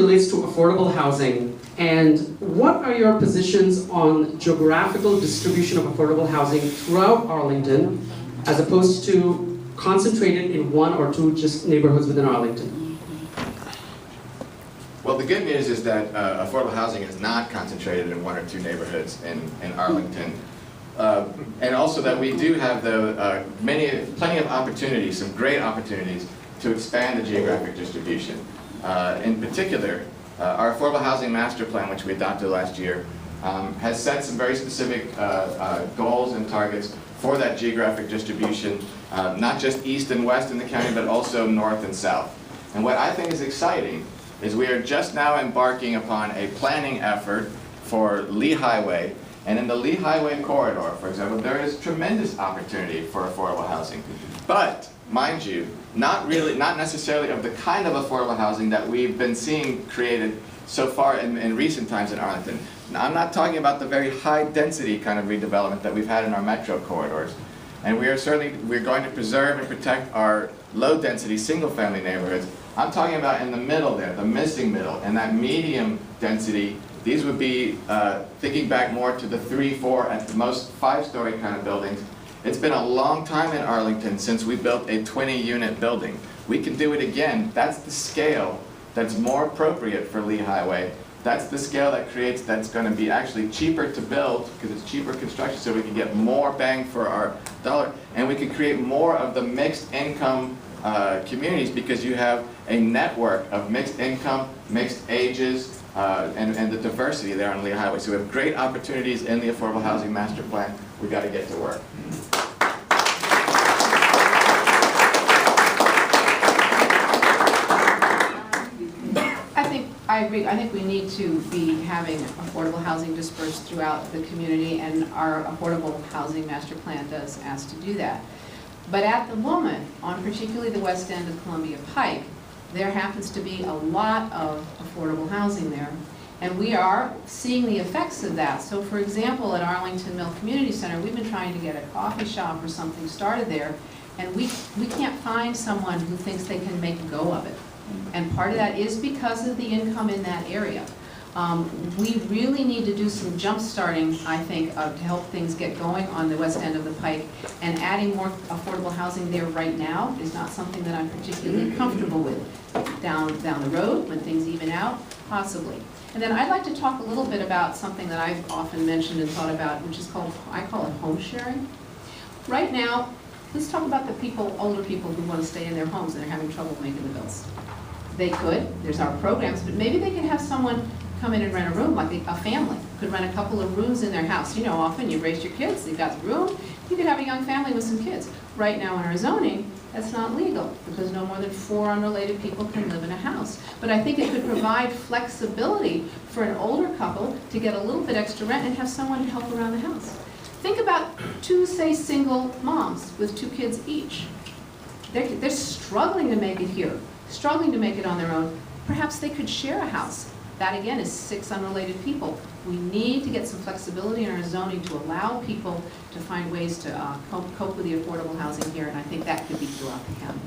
relates to affordable housing, and what are your positions on geographical distribution of affordable housing throughout Arlington, as opposed to concentrated in one or two just neighborhoods within Arlington? Well, the good news is that affordable housing is not concentrated in one or two neighborhoods in Arlington. And also that we do have plenty of opportunities, some great opportunities to expand the geographic distribution. In particular, our Affordable Housing Master Plan, which we adopted last year, has set some very specific goals and targets for that geographic distribution, not just east and west in the county, but also north and south. And what I think is exciting is we are just now embarking upon a planning effort for Lee Highway. And in the Lee Highway corridor, for example, there is tremendous opportunity for affordable housing. But, mind you, not necessarily of the kind of affordable housing that we've been seeing created so far in recent times in Arlington. Now, I'm not talking about the very high density kind of redevelopment that we've had in our metro corridors. And we're going to preserve and protect our low density single family neighborhoods. I'm talking about in the middle there, the missing middle, and that medium density. These would be, thinking back more to the 3, 4, at the most 5-story kind of buildings. It's been a long time in Arlington since we built a 20-unit building. We can do it again. That's the scale that's more appropriate for Lee Highway. That's the scale that's going to be actually cheaper to build, because it's cheaper construction, so we can get more bang for our dollar. And we can create more of the mixed income communities, because you have a network of mixed income, mixed ages, and the diversity there on Lee Highway. So we have great opportunities in the Affordable Housing Master Plan. We've got to get to work. I agree. I think we need to be having affordable housing dispersed throughout the community, and our Affordable Housing Master Plan does ask to do that. But at the moment, on particularly the west end of Columbia Pike, there happens to be a lot of affordable housing there, and we are seeing the effects of that. So for example, at Arlington Mill Community Center, we've been trying to get a coffee shop or something started there, and we can't find someone who thinks they can make a go of it. And part of that is because of the income in that area. We really need to do some jump starting, I think, to help things get going on the west end of the Pike, and adding more affordable housing there right now is not something that I'm particularly comfortable with. Down the road, when things even out, possibly. And then I'd like to talk a little bit about something that I've often mentioned and thought about, which is called, I call it home sharing. Right now, let's talk about the people, older people who want to stay in their homes and they're having trouble making the bills. They could, there's our programs, but maybe they could have someone come in and rent a room, like a family could rent a couple of rooms in their house. You know, often you raise your kids, you've got the room, you could have a young family with some kids. Right now in our zoning, that's not legal, because no more than 4 unrelated people can live in a house. But I think it could provide flexibility for an older couple to get a little bit extra rent and have someone to help around the house. Think about 2, say, single moms with 2 kids each. They're struggling to make it here, struggling to make it on their own. Perhaps they could share a house. That again is 6 unrelated people. We need to get some flexibility in our zoning to allow people to find ways to cope with the affordable housing here, and I think that could be throughout the county.